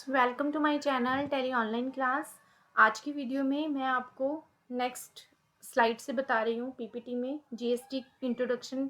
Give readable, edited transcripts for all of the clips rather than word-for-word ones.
Welcome to my channel Teli online class. आज की video में मैं आपको नेक्स्ट स्लाइड से बता रही हूँ। पीपीटी में जीएसटी इंट्रोडक्शन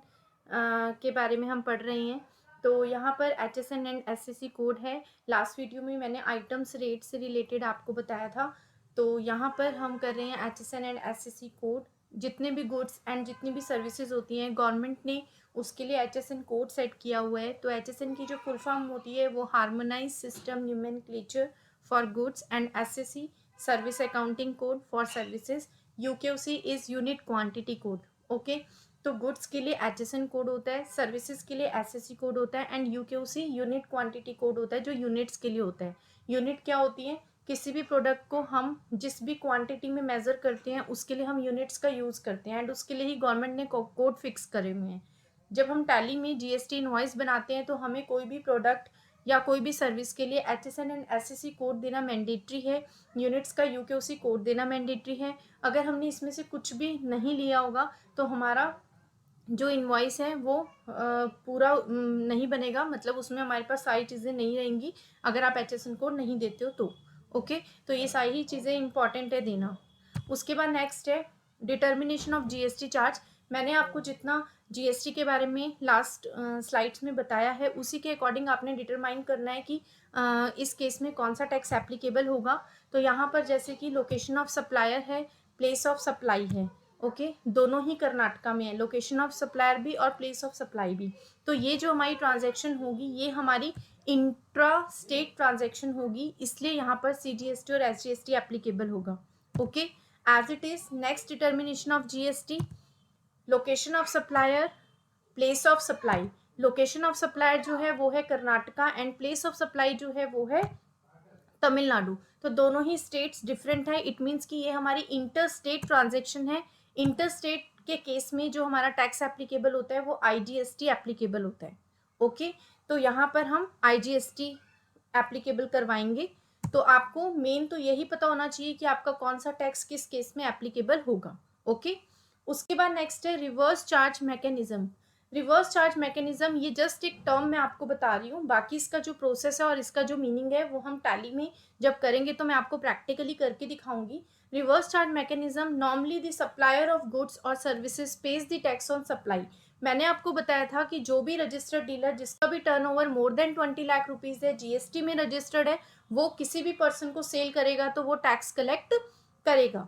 के बारे में हम पढ़ रहे हैं। तो यहाँ पर एचएसएन एंड एसएसी कोड है। लास्ट वीडियो में मैंने आइटम्स रेट से रिलेटेड आपको बताया था। तो यहाँ पर हम कर रहे हैं एचएसएन एंड एसएसी कोड। जितने भी गुड्स एंड जितनी भी सर्विसेज होती हैं गवर्नमेंट ने उसके लिए HSN कोड सेट किया हुआ है। तो HSN की जो फुल फॉर्म होती है वो harmonise system nomenclature for goods and SAC service accounting code for services. UQC is unit quantity code. Okay, तो गुड्स के लिए HSN कोड होता है, सर्विसेज के लिए SAC कोड होता है and UQC unit quantity code होता है जो यूनिट्स के लिए होता है। यूनिट क्या होती है? किसी भी प्रोडक्ट को हम जिस भी क्वांटिटी में मेजर करते हैं उसके लिए हम यूनिट्स का यूज करते हैं एंड उसके लिए ही गवर्नमेंट ने कोड फिक्स करे हुए हैं। जब हम टैली में जीएसटी इनवॉइस बनाते हैं तो हमें कोई भी प्रोडक्ट या कोई भी सर्विस के लिए HSN एंड SAC कोड देना मैंडेटरी है। यूनिट्स का UQC कोड देना मैंडेटरी है। अगर हमने इसमें से कुछ भी नहीं लिया होगा तो हमारा जो इनवॉइस है वो पूरा नहीं बनेगा, मतलब उसमें हमारे पास सारी चीज़ें नहीं रहेंगी अगर आप HSN कोड नहीं देते हो तो। ओके, तो ये सारी चीज़ें इंपॉर्टेंट है देना। उसके बाद नेक्स्ट है डिटर्मिनेशन ऑफ GST चार्ज। मैंने आपको जितना GST के बारे में लास्ट स्लाइड्स में बताया है उसी के अकॉर्डिंग आपने डिटरमाइन करना है कि इस केस में कौन सा टैक्स एप्लीकेबल होगा। तो यहाँ पर जैसे कि लोकेशन ऑफ सप्लायर है, प्लेस ऑफ सप्लाई है। ओके, दोनों ही कर्नाटका में है, लोकेशन ऑफ सप्लायर भी और प्लेस ऑफ सप्लाई भी। तो ये जो हमारी ट्रांजैक्शन होगी ये हमारी इंट्रा स्टेट ट्रांजैक्शन होगी, इसलिए यहाँ पर CGST और SGST एप्लीकेबल होगा। Okay, as it is next determination of GST, location of supplier, place of supply. Location of supplier जो है वो है Karnataka and place of supply जो है वो है तमिलनाडु। तो दोनों ही स्टेट्स डिफरेंट है। इट मीन्स कि ये हमारी इंटर स्टेट ट्रांजेक्शन है। इंटर स्टेट के केस में जो हमारा टैक्स एप्लीकेबल होता है वो IGST एप्लीकेबल होता है। ओके, तो यहाँ पर हम IGST एप्लीकेबल करवाएंगे। तो आपको मेन तो यही पता होना चाहिए कि आपका कौन सा टैक्स किस केस में एप्लीकेबल होगा। ओके, उसके बाद नेक्स्ट है reverse charge mechanism. Reverse charge mechanism ये जस्ट एक टर्म मैं आपको बता रही हूँ, बाकी इसका जो प्रोसेस है और इसका जो मीनिंग है वो हम टैली में जब करेंगे तो मैं आपको प्रैक्टिकली करके दिखाऊंगी। Reverse charge mechanism, normally the supplier of goods और services pays the tax on supply. मैंने आपको बताया था कि जो भी रजिस्टर्ड डीलर जिसका भी turnover more than 20 lakh rupees है, GST में रजिस्टर्ड है, वो किसी भी पर्सन को सेल करेगा तो वो टैक्स कलेक्ट करेगा।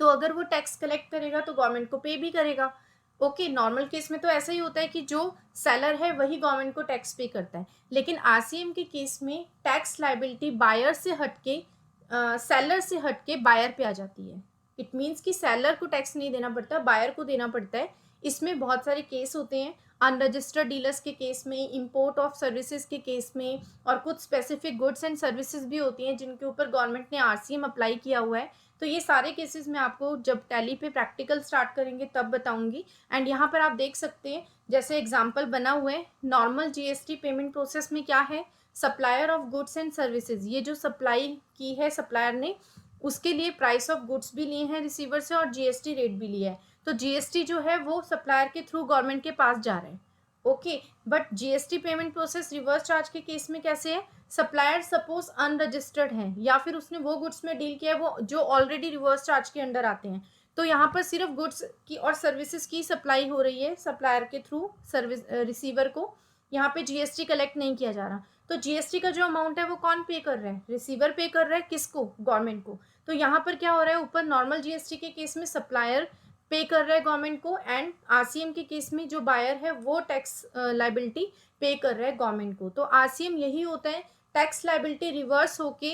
तो अगर वो टैक्स कलेक्ट करेगा तो गवर्नमेंट को पे भी करेगा। ओके, नॉर्मल केस में तो ऐसा ही होता है कि जो सेलर है वही गवर्नमेंट को टैक्स पे करता है, लेकिन RCM के केस में टैक्स लाइबिलिटी बायर से हटके सेलर से हटके बायर पे आ जाती है। इट मीन्स कि सेलर को टैक्स नहीं देना पड़ता, बायर को देना पड़ता है। इसमें बहुत सारे केस होते हैं, अनरजिस्टर्ड डीलर्स के केस में, इंपोर्ट ऑफ सर्विसेज के केस में, और कुछ स्पेसिफिक गुड्स एंड सर्विसेज भी होती हैं जिनके ऊपर गवर्नमेंट ने RCM अप्लाई किया हुआ है। तो ये सारे केसेस मैं आपको जब टैली पे प्रैक्टिकल स्टार्ट करेंगे तब बताऊंगी। एंड यहाँ पर आप देख सकते हैं जैसे एग्जांपल बना हुआ है, नॉर्मल GST पेमेंट प्रोसेस में क्या है, supplier of goods and services, ये जो सप्लाई की है सप्लायर ने उसके लिए प्राइस ऑफ गुड्स भी लिए हैं रिसीवर से और GST रेट भी लिया है। तो GST जो है वो सप्लायर के थ्रू गवर्नमेंट के पास जा रहा है। Okay, but GST payment process reverse charge के केस में कैसे है, सप्लायर सपोज अनरजिस्टर्ड है या फिर उसने वो गुड्स में डील किया है वो जो ऑलरेडी रिवर्स चार्ज के अंडर आते हैं। तो यहाँ पर सिर्फ गुड्स की और सर्विसेज की सप्लाई हो रही है सप्लायर के थ्रू सर्विस रिसीवर को, यहाँ पे GST कलेक्ट नहीं किया जा रहा। तो GST का जो अमाउंट है वो कौन पे कर रहा है, रिसीवर पे कर रहा है, किसको, गवर्नमेंट को। तो यहाँ पर क्या हो रहा है, ऊपर नॉर्मल GST के केस में सप्लायर पे कर रहा है गवर्नमेंट को एंड RCM के केस में जो बायर है वो टैक्स लाइबिलिटी पे कर रहा है गवर्नमेंट को। तो RCM यही होता है, टैक्स लाइबिलिटी रिवर्स होके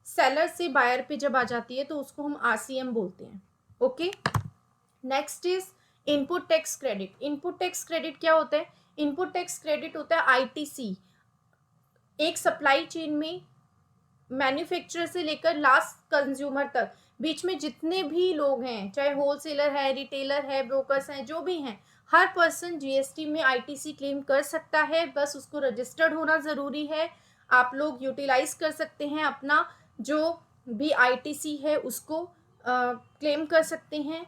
सेलर से बायर पे जब आ जाती है तो उसको हम RCM बोलते हैं। Okay, next is input tax credit. Input tax credit क्या होता है, इनपुट टैक्स क्रेडिट होता है ITC। एक सप्लाई चेन में मैन्युफैक्चरर से लेकर लास्ट कंज्यूमर तक बीच में जितने भी लोग हैं, चाहे होलसेलर है, रिटेलर है, ब्रोकर्स हैं, जो भी हैं, हर पर्सन GST में ITC क्लेम कर सकता है। बस उसको रजिस्टर्ड होना ज़रूरी है। आप लोग यूटिलाइज कर सकते हैं, अपना जो भी ITC है उसको क्लेम कर सकते हैं।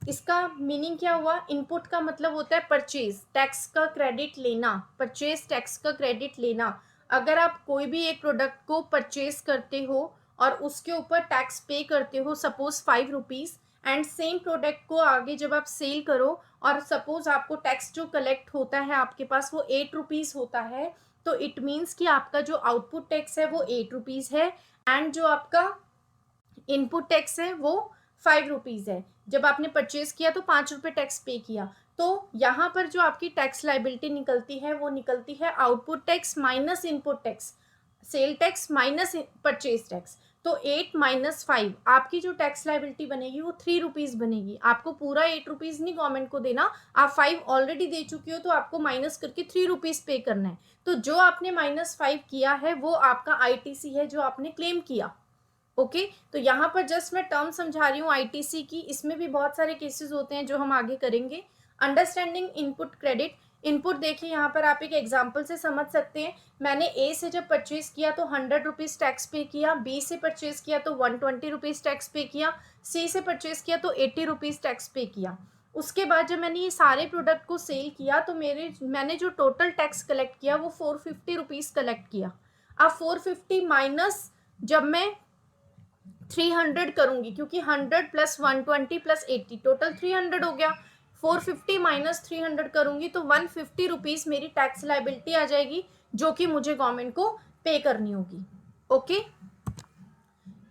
इसका मीनिंग क्या हुआ, इनपुट का मतलब होता है परचेज टैक्स का क्रेडिट लेना, परचेज टैक्स का क्रेडिट लेना। अगर आप कोई भी एक प्रोडक्ट को परचेज करते हो और उसके ऊपर टैक्स पे करते हो, suppose 5 rupees, and same product को आगे जब आप सेल करो और सपोज आपको टैक्स जो कलेक्ट होता है आपके पास वो 8 रुपीज़ होता है, तो इट मीन्स कि आपका जो आउटपुट टैक्स है वो 8 रुपीज़ है एंड जो आपका इनपुट टैक्स है वो 5 रुपीज़ है। जब आपने परचेज किया तो 5 रुपये टैक्स पे किया, तो यहाँ पर जो आपकी टैक्स लाइबिलिटी निकलती है वो निकलती है output tax minus input tax, sale tax minus purchase tax. तो 8 माइनस 5 आपकी जो टैक्स लाइबिलिटी बनेगी वो 3 रुपीज़ बनेगी। आपको पूरा 8 रुपीज़ नहीं गवर्नमेंट को देना, आप 5 ऑलरेडी दे चुकी हो तो आपको माइनस करके 3 रुपीज़ पे करना है। तो जो आपने -5 किया है वो आपका ITC है जो आपने क्लेम किया। ओके तो यहाँ पर जस्ट मैं टर्म समझा रही हूँ ITC की, इसमें भी बहुत सारे केसेस होते हैं जो हम आगे करेंगे। अंडरस्टैंडिंग इनपुट क्रेडिट, इनपुट देखिए यहाँ पर आप एक एग्जांपल से समझ सकते हैं। मैंने A से जब परचेज किया तो 100 रुपीज़ टैक्स पे किया, B से परचेज किया तो 120 रुपीज़ टैक्स पे किया, C से परचेज किया तो 80 रुपीज़ टैक्स पे किया। उसके बाद जब मैंने ये सारे प्रोडक्ट को सेल किया तो मैंने जो टोटल टैक्स कलेक्ट किया वो 450 रुपीज़ कलेक्ट किया। अब 450 माइनस जब मैं 300 करूंगी, क्योंकि 100 प्लस 120 प्लस 80 टोटल 300 हो गया। 450 माइनस 300 करूंगी तो 150 रुपीज़ मेरी टैक्स लाइबिलिटी आ जाएगी जो कि मुझे गवर्नमेंट को पे करनी होगी। ओके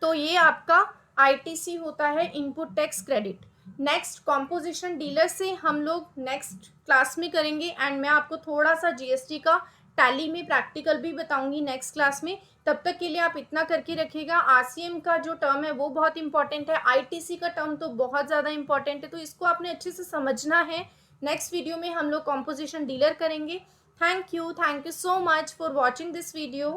तो ये आपका ITC होता है, input tax credit. Next composition dealer से हम लोग नेक्स्ट क्लास में करेंगे एंड मैं आपको थोड़ा सा GST का टैली में प्रैक्टिकल भी बताऊंगी नेक्स्ट क्लास में। तब तक के लिए आप इतना करके रखिएगा। RCM का जो टर्म है वो बहुत इंपॉर्टेंट है, ITC का टर्म तो बहुत ज़्यादा इंपॉर्टेंट है, तो इसको आपने अच्छे से समझना है। नेक्स्ट वीडियो में हम लोग कॉम्पोजिशन डीलर करेंगे। Thank you so much for watching this video.